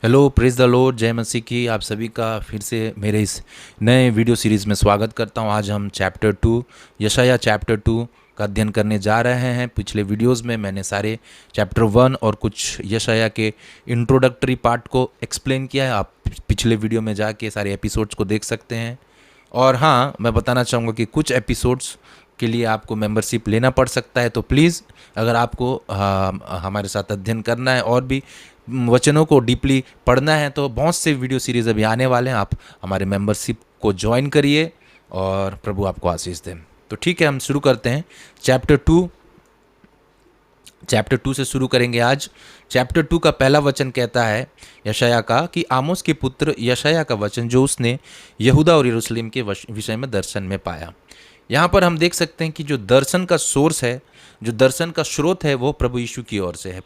Hello, praise the Lord, जय मसीह की। आप सभी का फिर से मेरे इस नए वीडियो सीरीज़ में स्वागत करता हूं। आज हम चैप्टर 2 यशायाह चैप्टर 2 का अध्ययन करने जा रहे हैं। पिछले वीडियोस में मैंने सारे चैप्टर 1 और कुछ यशायाह के इंट्रोडक्टरी पार्ट को एक्सप्लेन किया है। आप पिछले वीडियो में जाके सारे एपिसोड्स को देख सकते हैं। और हाँ, मैं बताना चाहूँगा कि कुछ एपिसोड्स के लिए आपको मेंबरशिप लेना पड़ सकता है। तो प्लीज़, अगर आपको हमारे साथ अध्ययन करना है और भी वचनों को डीपली पढ़ना है तो बहुत से वीडियो सीरीज़ अभी आने वाले हैं। आप हमारे मेंबरशिप को ज्वाइन करिए और प्रभु आपको आशीष दें। तो ठीक है, हम शुरू करते हैं। चैप्टर 2 से शुरू करेंगे आज। चैप्टर 2 का पहला वचन कहता है यशायाह का कि आमोस के पुत्र यशायाह का वचन जो उसने यहूदा और यरूशलेम के विषय में दर्शन में पाया। यहाँ पर हम देख सकते हैं कि जो दर्शन का सोर्स है, जो दर्शन का स्रोत है, वो प्रभु यीशु की ओर से है,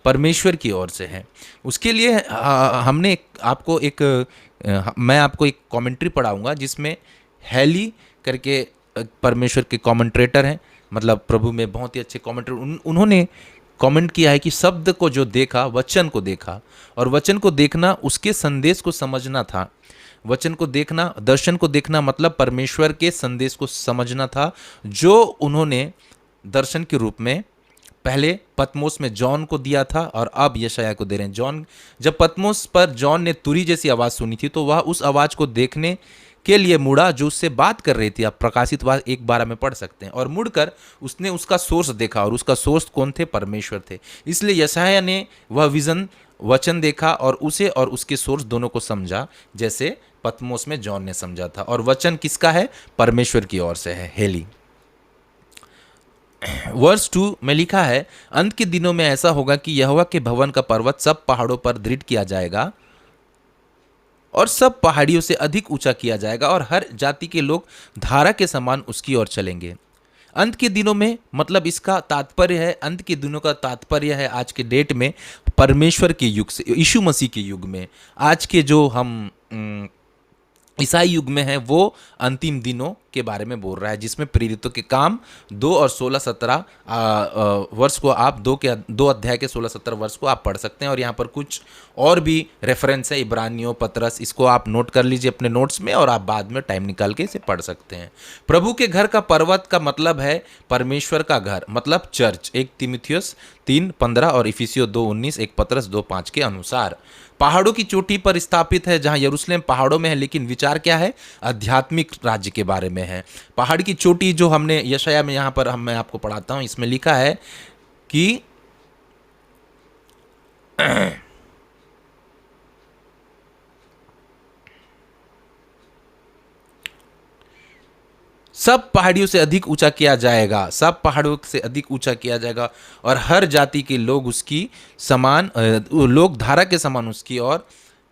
परमेश्वर की ओर से है। उसके लिए हमने मैं आपको एक कमेंट्री पढ़ाऊंगा जिसमें हैली करके परमेश्वर के कमेंट्रेटर हैं, मतलब प्रभु में बहुत ही अच्छे कमेंट्रेटर, उन्होंने कमेंट किया है कि शब्द को जो देखा, वचन को देखा, और वचन को देखना उसके संदेश को समझना था। वचन को देखना, दर्शन को देखना मतलब परमेश्वर के संदेश को समझना था, जो उन्होंने दर्शन के रूप में पहले पतमोस में जॉन को दिया था और अब यशायाह को दे रहे हैं। जब पतमोस पर जॉन ने तुरी जैसी आवाज़ सुनी थी तो वह उस आवाज़ को देखने के लिए मुड़ा जो उससे बात कर रही थी। आप प्रकाशित वाद 1:12 में पढ़ सकते हैं। और मुड़कर उसने उसका सोर्स देखा, और उसका सोर्स कौन थे? परमेश्वर थे। इसलिए यशायाह ने वह विजन, वचन देखा और उसे और उसके सोर्स दोनों को समझा, जैसे पतमोस में जॉन ने समझा था। और वचन किसका है? परमेश्वर की ओर से है, हेली। वर्स 2 में लिखा है, अंत के दिनों में ऐसा होगा कि यहोवा के भवन का पर्वत सब पहाड़ों पर दृढ़ किया जाएगा और सब पहाड़ियों से अधिक ऊंचा किया जाएगा, और हर जाति के लोग धारा के समान उसकी ओर चलेंगे। अंत के दिनों में मतलब इसका तात्पर्य है, अंत के दिनों का तात्पर्य है आज के डेट में परमेश्वर के युग से, यीशु मसीह के युग में। आज के जो हम ईसाई युग में है वो अंतिम दिनों के बारे में बोल रहा है, जिसमें प्रेरितों के काम 2 और 16-17 वर्ष को आप 2 अध्याय के 16-17 वर्ष को आप पढ़ सकते हैं। और यहाँ पर कुछ और भी रेफरेंस है, इब्रानियों, पतरस, इसको आप नोट कर लीजिए अपने नोट्स में और आप बाद में टाइम निकाल के इसे पढ़ सकते हैं। प्रभु के घर का पर्वत का मतलब है परमेश्वर का घर, मतलब चर्च। 1 तीमुथियुस 3:15 और इफिसियों 2:19, 1 पतरस 2:5 के अनुसार पहाड़ों की चोटी पर स्थापित है, जहां यरूशलेम पहाड़ों में है, लेकिन विचार क्या है? आध्यात्मिक राज्य के बारे में है। पहाड़ की चोटी जो हमने यशायाह में, यहां पर मैं आपको पढ़ाता हूं, इसमें लिखा है कि सब पहाड़ियों से अधिक ऊंचा किया जाएगा, सब पहाड़ों से अधिक ऊंचा किया जाएगा, और हर जाति के लोग उसकी समान, लोग धारा के समान उसकी ओर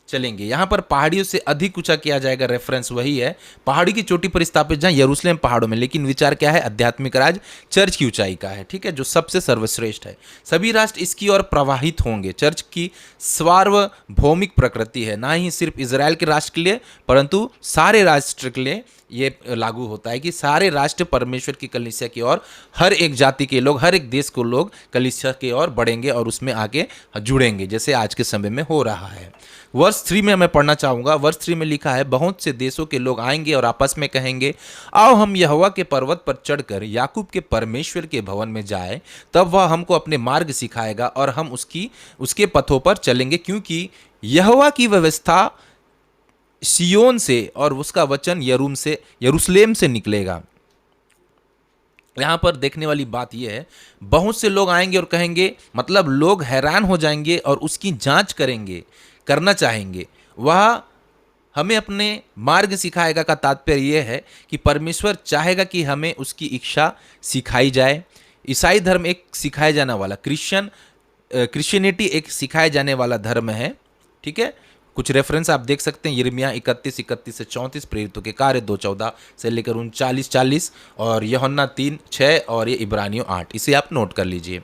चलेंगे। यहाँ पर पहाड़ियों से अधिक ऊंचा किया जाएगा, रेफरेंस वही है, पहाड़ी की चोटी पर स्थापित, जहाँ यरूशलेम पहाड़ों में, लेकिन विचार क्या है? आध्यात्मिक राज चर्च की ऊंचाई का है, ठीक है, जो सबसे सर्वश्रेष्ठ है। सभी राष्ट्र इसकी ओर प्रवाहित होंगे। चर्च की सार्वभौमिक प्रकृति है, ना ही सिर्फ इजराइल के राष्ट्र के लिए परंतु सारे राष्ट्र के लिए ये लागू होता है कि सारे राष्ट्र परमेश्वर की कलीसिया की ओर, हर एक जाति के लोग, हर एक देश को लोग कलीसिया की ओर बढ़ेंगे और उसमें आगे जुड़ेंगे, जैसे आज के समय में हो रहा है। वर्ष 3 में मैं पढ़ना चाहूँगा। वर्ष 3 में लिखा है, बहुत से देशों के लोग आएंगे और आपस में कहेंगे, आओ हम यहोवा के पर्वत पर चढ़कर याकूब के परमेश्वर के भवन में जाए, तब वह हमको अपने मार्ग सिखाएगा और हम उसके पथों पर चलेंगे, क्योंकि यहोवा की व्यवस्था सियोन से और उसका वचन यरूशलेम से निकलेगा। यहाँ पर देखने वाली बात यह है, बहुत से लोग आएंगे और कहेंगे, मतलब लोग हैरान हो जाएंगे और उसकी जांच करना चाहेंगे। वह हमें अपने मार्ग सिखाएगा का तात्पर्य यह है कि परमेश्वर चाहेगा कि हमें उसकी इच्छा सिखाई जाए। ईसाई धर्म एक सिखाया जाने वाला, क्रिश्चियनिटी एक सिखाया जाने वाला धर्म है, ठीक है। कुछ रेफरेंस आप देख सकते हैं, यिर्मयाह 31:31 से 34, प्रेरितों के कार्य 2:14 से लेकर 39:40, और यूहन्ना 3:6 और ये इब्रानियों 8, इसे आप नोट कर लीजिए।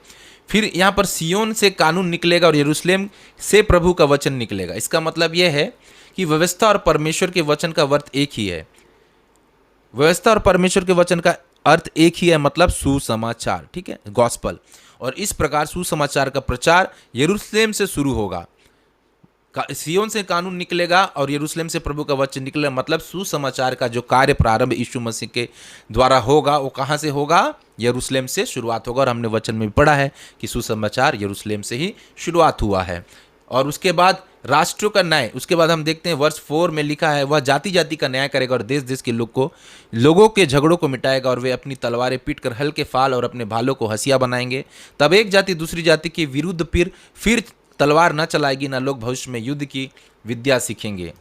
फिर यहाँ पर सियोन से कानून निकलेगा और यरूशलेम से प्रभु का वचन निकलेगा। इसका मतलब यह है कि व्यवस्था और परमेश्वर के वचन का अर्थ एक ही है। व्यवस्था और परमेश्वर के वचन का अर्थ एक ही है, मतलब सुसमाचार, ठीक है, गॉस्पल। और इस प्रकार सुसमाचार का प्रचार यरूशलेम से शुरू होगा। सिय्योन से कानून निकलेगा और यरूशलेम से प्रभु का वचन निकलेगा। मतलब सुसमाचार का जो कार्य प्रारंभ यीशु मसीह के द्वारा होगा वो कहाँ से होगा? यरूशलेम से शुरुआत होगा। और हमने वचन में भी पढ़ा है कि सुसमाचार यरूशलेम से ही शुरुआत हुआ है। और उसके बाद राष्ट्रों का न्याय, उसके बाद हम देखते हैं वर्ष 4 में लिखा है, वह जाति जाति का न्याय करेगा और देश देश के लोगों के झगड़ों को मिटाएगा, और वे अपनी तलवारें पीट कर हल के फाल और अपने भालों को हसिया बनाएंगे। तब एक जाति दूसरी जाति के विरुद्ध फिर तलवार न चलाएगी, न लोग भविष्य में युद्ध की विद्या सीखेंगे।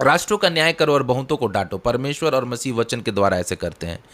राष्ट्रों का न्याय करो और बहुतों को डांटो। परमेश्वर और मसीह वचन के द्वारा ऐसे करते हैं।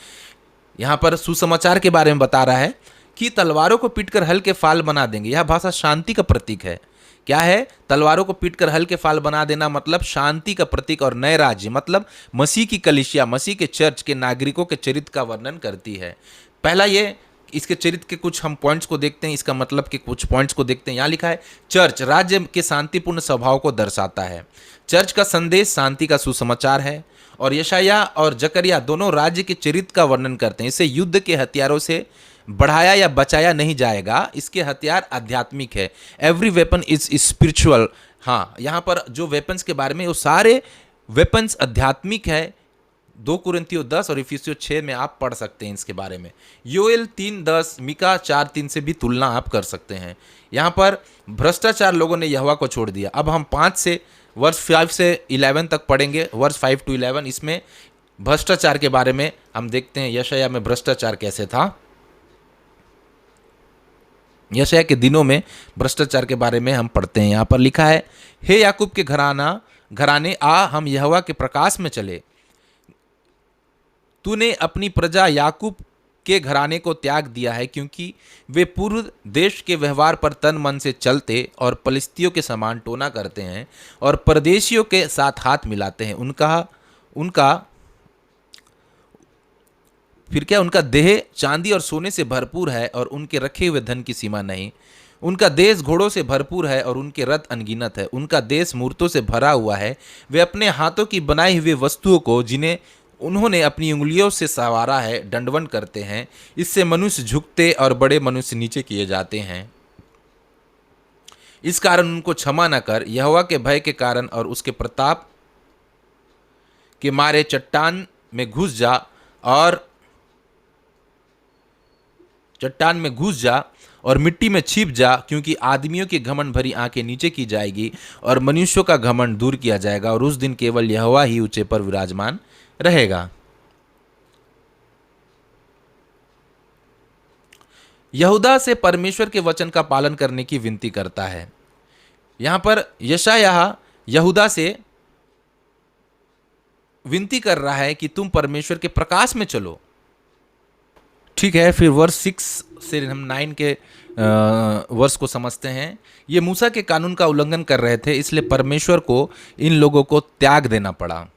यहाँ पर सुसमाचार के बारे में बता रहा है कि तलवारों को पीटकर हल के फाल बना देंगे। यह भाषा शांति का प्रतीक है। क्या है? तलवारों को पीटकर हल के फाल बना देना मतलब शांति का प्रतीक, और नए राज्य मतलब मसीह की कलीसिया, मसीह के चर्च के नागरिकों के चरित्र का वर्णन करती है। पहला ये, इसके चरित्र के कुछ हम पॉइंट्स को देखते हैं, इसका मतलब के कुछ पॉइंट्स को देखते हैं। यहाँ लिखा है चर्च राज्य के शांतिपूर्ण स्वभाव को दर्शाता है। चर्च का संदेश शांति का सुसमाचार है। और यशाया और जकरिया दोनों राज्य के चरित्र का वर्णन करते हैं। इसे युद्ध के हथियारों से बढ़ाया या बचाया नहीं जाएगा, इसके हथियार आध्यात्मिक है। Every weapon is spiritual. हाँ, यहाँ पर जो वेपन्स के बारे में, वो सारे वेपन्स आध्यात्मिक है। 2 कुरिन्थियों 10 और इफिसियों 6 में आप पढ़ सकते हैं इसके बारे में। योएल 3:10, मिका 4:3 से भी तुलना आप कर सकते हैं। यहाँ पर भ्रष्टाचार लोगों ने यहोवा को छोड़ दिया। अब हम 5 से वर्ष 5 से 11 तक पढ़ेंगे, वर्ष 5 to 11। इसमें भ्रष्टाचार के बारे में हम देखते हैं यशाया में भ्रष्टाचार कैसे था। यशाया के दिनों में भ्रष्टाचार के बारे में हम पढ़ते हैं। यहाँ पर लिखा है, हे याकूब के घराने आ, हम यहोवा के प्रकाश में चले। तूने अपनी प्रजा याकूब के घराने को त्याग दिया है, क्योंकि वे पूर्व देश के व्यवहार पर तन मन से चलते और पलिस्तियों के समान टोना करते हैं और परदेशियों के साथ हाथ मिलाते हैं। उनका देह चांदी और सोने से भरपूर है और उनके रखे हुए धन की सीमा नहीं। उनका देश घोड़ों से भरपूर है और उनके रथ अनगिनत है। उनका देश मूर्तों से भरा हुआ है। वे अपने हाथों की बनाई हुई वस्तुओं को, जिन्हें उन्होंने अपनी उंगलियों से संवारा है, दंडवत करते हैं। इससे मनुष्य झुकते और बड़े मनुष्य नीचे किए जाते हैं। इस कारण उनको क्षमा न कर, यहोवा के भय के कारण और उसके प्रताप के मारे चट्टान में घुस जा और मिट्टी में छिप जा, क्योंकि आदमियों की घमंड भरी आंखें नीचे की जाएगी और मनुष्यों का घमंड दूर किया जाएगा, और उस दिन केवल यहोवा ही ऊंचे पर विराजमान रहेगा। यहूदा से परमेश्वर के वचन का पालन करने की विनती करता है। यहां पर यशायाह यहूदा से विनती कर रहा है कि तुम परमेश्वर के प्रकाश में चलो। ठीक है, फिर वर्ष 6 से हम 9 के वर्ष को समझते हैं। ये मूसा के कानून का उल्लंघन कर रहे थे, इसलिए परमेश्वर को इन लोगों को त्याग देना पड़ा।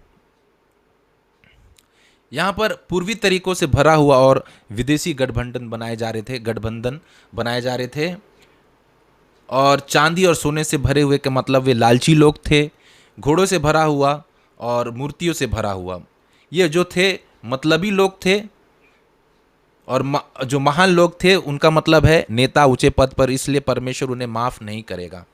यहाँ पर पूर्वी तरीकों से भरा हुआ और विदेशी गठबंधन बनाए जा रहे थे, और चांदी और सोने से भरे हुए, का मतलब वे लालची लोग थे। घोड़ों से भरा हुआ और मूर्तियों से भरा हुआ, ये जो थे मतलबी लोग थे। और जो महान लोग थे उनका मतलब है नेता ऊंचे पद पर, इसलिए परमेश्वर उन्हें माफ नहीं करेगा।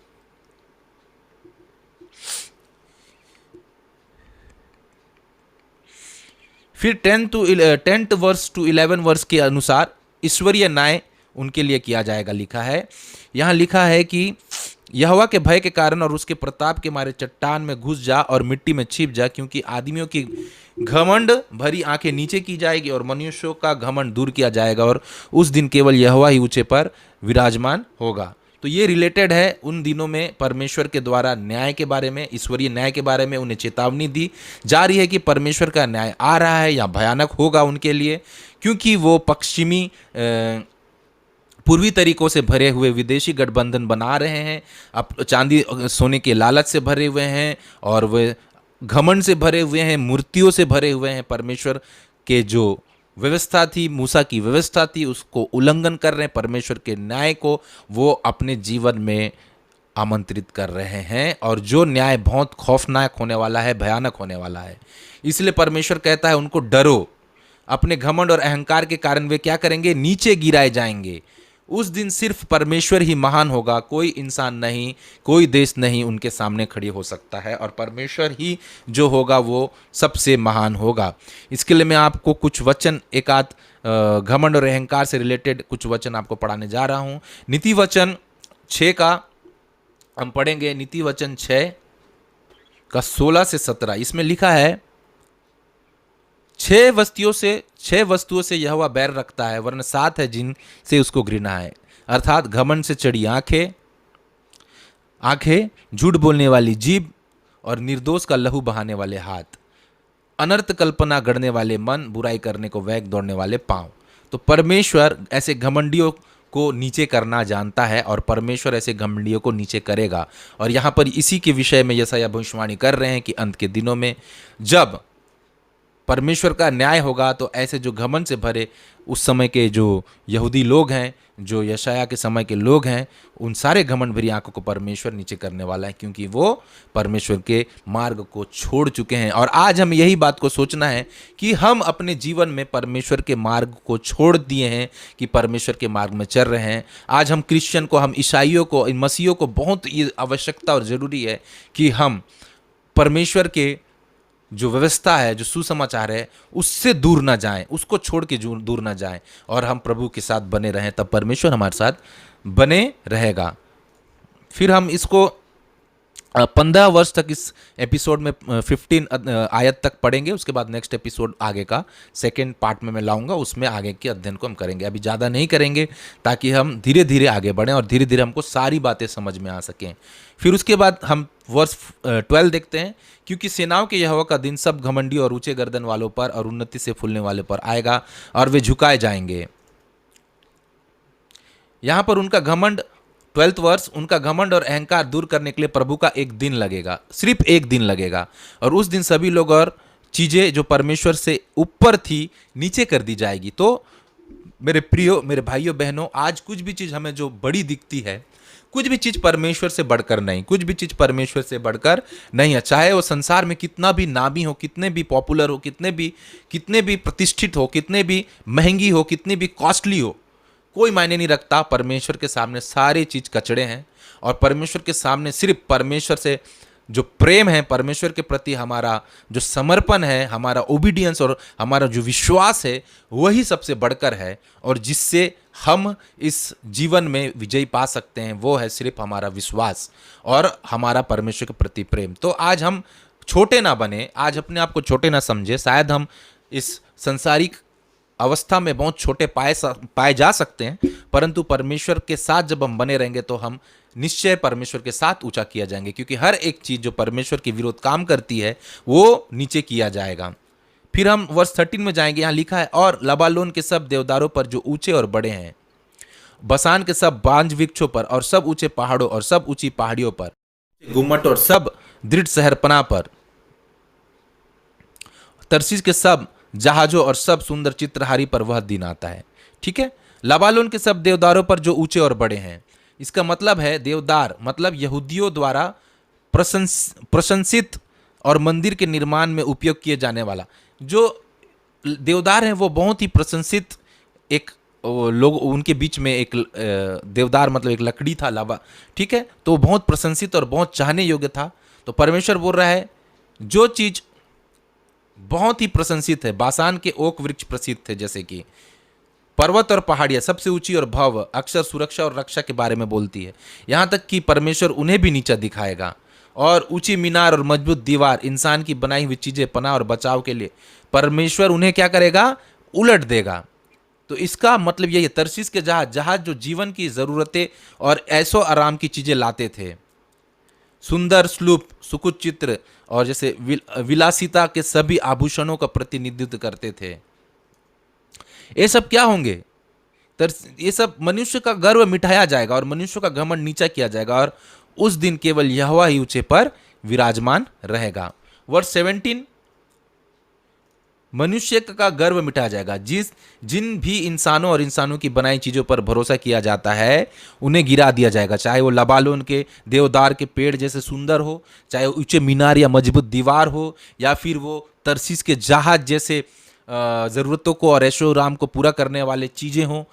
फिर 10 वर्ष to 11 वर्ष के अनुसार ईश्वरीय न्याय उनके लिए किया जाएगा। लिखा है, यहाँ लिखा है कि यहोवा के भय के कारण और उसके प्रताप के मारे चट्टान में घुस जा और मिट्टी में छिप जा, क्योंकि आदमियों की घमंड भरी आंखें नीचे की जाएगी और मनुष्यों का घमंड दूर किया जाएगा, और उस दिन केवल यहोवा ही ऊंचे पर विराजमान होगा। तो ये रिलेटेड है उन दिनों में परमेश्वर के द्वारा न्याय के बारे में, ईश्वरीय न्याय के बारे में उन्हें चेतावनी दी जा रही है कि परमेश्वर का न्याय आ रहा है या भयानक होगा उनके लिए, क्योंकि वो पश्चिमी पूर्वी तरीकों से भरे हुए विदेशी गठबंधन बना रहे हैं। अब चांदी सोने के लालच से भरे हुए हैं और वे घमंड से भरे हुए हैं, मूर्तियों से भरे हुए हैं। परमेश्वर के जो व्यवस्था थी, मूसा की व्यवस्था थी, उसको उल्लंघन कर रहे हैं। परमेश्वर के न्याय को वो अपने जीवन में आमंत्रित कर रहे हैं, और जो न्याय बहुत खौफनाक होने वाला है, भयानक होने वाला है। इसलिए परमेश्वर कहता है उनको डरो। अपने घमंड और अहंकार के कारण वे क्या करेंगे? नीचे गिराए जाएंगे। उस दिन सिर्फ परमेश्वर ही महान होगा, कोई इंसान नहीं, कोई देश नहीं उनके सामने खड़ी हो सकता है, और परमेश्वर ही जो होगा वो सबसे महान होगा। इसके लिए मैं आपको कुछ वचन, एक आध घमंड और अहंकार से रिलेटेड कुछ वचन आपको पढ़ाने जा रहा हूँ। नीति वचन 6 का हम पढ़ेंगे, नीति वचन 6 का 16 से 17। इसमें लिखा है, 6 वस्तुओं से यहोवा बैर रखता है, वरन 7 है जिनसे उसको घृणा है, अर्थात घमंड से चढ़ी आंखें, झूठ बोलने वाली जीभ, और निर्दोष का लहू बहाने वाले हाथ, अनर्थ कल्पना गढ़ने वाले मन, बुराई करने को वेग दौड़ने वाले पांव। तो परमेश्वर ऐसे घमंडियों को नीचे करना जानता है, और परमेश्वर ऐसे घमंडियों को नीचे करेगा। और यहाँ पर इसी के विषय में यशायाह भविष्यवाणी कर रहे हैं कि अंत के दिनों में जब परमेश्वर का न्याय होगा, तो ऐसे जो घमंड से भरे उस समय के जो यहूदी लोग हैं, जो यशायाह के समय के लोग हैं, उन सारे घमंड भरी आंखों को परमेश्वर नीचे करने वाला है, क्योंकि वो परमेश्वर के मार्ग को छोड़ चुके हैं। और आज हम यही बात को सोचना है कि हम अपने जीवन में परमेश्वर के मार्ग को छोड़ दिए हैं, कि परमेश्वर के मार्ग में चल रहे हैं। आज हम क्रिश्चियन को, हम ईसाइयों को, इन मसीहों को बहुत ये आवश्यकता और ज़रूरी है कि हम परमेश्वर के जो व्यवस्था है, जो सुसमाचार है, उससे दूर ना जाएं, उसको छोड़ के दूर ना जाएं, और हम प्रभु के साथ बने रहें, तब परमेश्वर हमारे साथ बने रहेगा। फिर हम इसको 15 वर्ष तक इस एपिसोड में 15 आयत तक पढ़ेंगे। उसके बाद नेक्स्ट एपिसोड आगे का सेकेंड पार्ट में मैं लाऊंगा, उसमें आगे के अध्ययन को हम करेंगे। अभी ज़्यादा नहीं करेंगे, ताकि हम धीरे धीरे आगे बढ़ें और धीरे धीरे हमको सारी बातें समझ में आ सकें। फिर उसके बाद हम वर्स 12 देखते हैं, क्योंकि सेनाओं के यहोवा का दिन सब घमंडी और ऊंचे गर्दन वालों पर और उन्नति से फूलने वाले पर आएगा, और वे झुकाए जाएंगे। यहाँ पर उनका घमंड, 12th वर्ष, उनका घमंड और अहंकार दूर करने के लिए प्रभु का एक दिन लगेगा, सिर्फ एक दिन लगेगा। और उस दिन सभी लोग और चीज़ें जो परमेश्वर से ऊपर थी नीचे कर दी जाएगी। तो मेरे प्रियो, मेरे भाइयों बहनों, आज कुछ भी चीज़ हमें जो बड़ी दिखती है, कुछ भी चीज़ परमेश्वर से बढ़कर नहीं, कुछ भी चीज़ परमेश्वर से बढ़कर नहीं है। चाहे वो संसार में कितना भी नामी हो, कितने भी पॉपुलर हो, कितने भी प्रतिष्ठित हो, कितने भी महंगी हो, कितनी भी कॉस्टली हो, कोई मायने नहीं रखता। परमेश्वर के सामने सारी चीज़ कचड़े हैं, और परमेश्वर के सामने सिर्फ परमेश्वर से जो प्रेम है, परमेश्वर के प्रति हमारा जो समर्पण है, हमारा ओबीडियंस और हमारा जो विश्वास है, वही सबसे बढ़कर है। और जिससे हम इस जीवन में विजय पा सकते हैं, वो है सिर्फ हमारा विश्वास और हमारा परमेश्वर के प्रति प्रेम। तो आज हम छोटे ना बने, आज अपने आप को छोटे ना समझे। शायद हम इस संसारिक अवस्था में बहुत छोटे पाए जा सकते हैं, परंतु परमेश्वर के साथ जब हम बने रहेंगे, तो हम निश्चय परमेश्वर के साथ ऊंचा किया जाएंगे, क्योंकि हर एक चीज़ जो परमेश्वर के विरोध काम करती है, वो नीचे किया जाएगा। फिर हम वर्ष 13 में जाएंगे। यहाँ लिखा है, और लबालोन के सब देवदारों पर जो ऊंचे और बड़े हैं, बसान के सब बांज वृक्षों पर और सब ऊंचे पहाड़ों और सब ऊंची पहाड़ियों पर, गुम्मट और सब दृढ़ शहरपना पर, तरसीस के सब जहाजों और सब सुंदर चित्रहारी पर वह दिन आता है। ठीक है, लबालोन के सब देवदारों पर जो ऊंचे और बड़े हैं। इसका मतलब है, देवदार मतलब यहूदियों द्वारा प्रशंसित और मंदिर के निर्माण में उपयोग किए जाने वाला जो देवदार है, वो बहुत ही प्रशंसित एक लोग उनके बीच में एक देवदार मतलब एक लकड़ी था लावा। ठीक है, तो बहुत प्रशंसित और बहुत चाहने योग्य था। तो परमेश्वर बोल रहा है, जो चीज बहुत ही प्रशंसित है, बासान के ओक वृक्ष प्रसिद्ध थे, जैसे कि पर्वत और पहाड़ियाँ सबसे ऊंची और भव्य अक्सर सुरक्षा और रक्षा के बारे में बोलती है। यहाँ तक कि परमेश्वर उन्हें भी नीचा दिखाएगा। और ऊंची मीनार और मजबूत दीवार, इंसान की बनाई हुई चीजें पनाह और बचाव के लिए परमेश्वर उन्हें क्या करेगा, उलट देगा। तो इसका मतलब यही है, तरसीस के जहाज जो जीवन की जरूरतें और ऐसो आराम की चीजें लाते थे, सुंदर स्लूप, सुकुच चित्र और जैसे विलासिता के सभी आभूषणों का प्रतिनिधित्व करते थे। ये सब क्या होंगे, ये सब मनुष्य का गर्व मिटाया जाएगा और मनुष्य का घमंड नीचा किया जाएगा, और उस दिन केवल यहोवा ही ऊंचे पर विराजमान रहेगा। वर्ष 17, मनुष्य का गर्व मिटाया जाएगा। जिन भी इंसानों और इंसानों की बनाई चीजों पर भरोसा किया जाता है, उन्हें गिरा दिया जाएगा। चाहे वो लबालोन के देवदार के पेड़ जैसे सुंदर हो, चाहे वो ऊंचे मीनार या मजबूत दीवार हो, या फिर वो तरसीस के जहाज जैसे जरूरतों को और ऐशो आराम को पूरा करने वाले चीजें हों,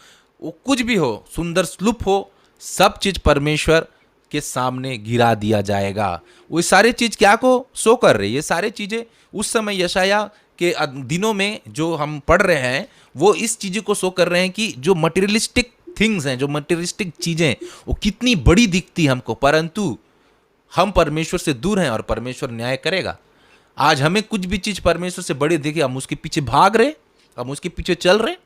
वो कुछ भी हो, सुंदर स्लूप हो, सब चीज परमेश्वर के सामने गिरा दिया जाएगा। वो सारे चीज क्या को शो कर रही है? ये सारे चीजें उस समय यशाया के दिनों में जो हम पढ़ रहे हैं, वो इस चीज को शो कर रहे हैं कि जो मटेरियलिस्टिक थिंग्स हैं, जो मटेरियलिस्टिक चीजें, वो कितनी बड़ी दिखती हमको, परंतु हम परमेश्वर से दूर हैं और परमेश्वर न्याय करेगा। आज हमें कुछ भी चीज परमेश्वर से बड़ी दिखे, हम उसके पीछे भाग रहे, हम उसके पीछे चल रहे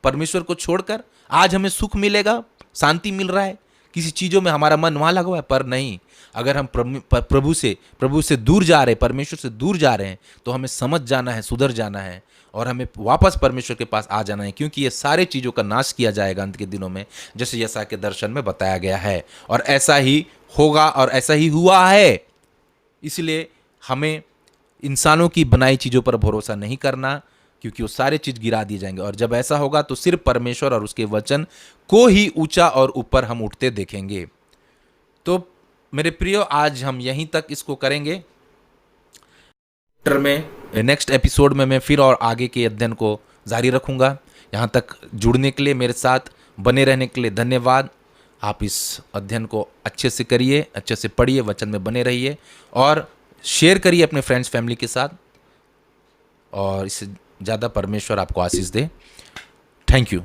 परमेश्वर को छोड़कर। आज हमें सुख मिलेगा, शांति मिल रहा है, किसी चीजों में हमारा मन वहां लगा हुआ है, पर नहीं, अगर हम प्रभु से दूर जा रहे, परमेश्वर से दूर जा रहे हैं, तो हमें समझ जाना है, सुधर जाना है और हमें वापस परमेश्वर के पास आ जाना है, क्योंकि ये सारे चीजों का नाश किया जाएगा अंत के दिनों में, जैसे यशायाह के दर्शन में बताया गया है। और ऐसा ही होगा और ऐसा ही हुआ है। इसलिए हमें इंसानों की बनाई चीजों पर भरोसा नहीं करना, क्योंकि वो सारे चीज गिरा दिए जाएंगे। और जब ऐसा होगा तो सिर्फ परमेश्वर और उसके वचन को ही ऊंचा और ऊपर हम उठते देखेंगे। तो मेरे प्रियो, आज हम यहीं तक इसको करेंगे। नेक्स्ट एपिसोड में मैं फिर और आगे के अध्ययन को जारी रखूंगा। यहाँ तक जुड़ने के लिए, मेरे साथ बने रहने के लिए धन्यवाद। आप इस अध्ययन को अच्छे से करिए, अच्छे से पढ़िए, वचन में बने रहिए और शेयर करिए अपने फ्रेंड्स फैमिली के साथ, और इससे ज़्यादा परमेश्वर आपको आशीष दे। Thank you.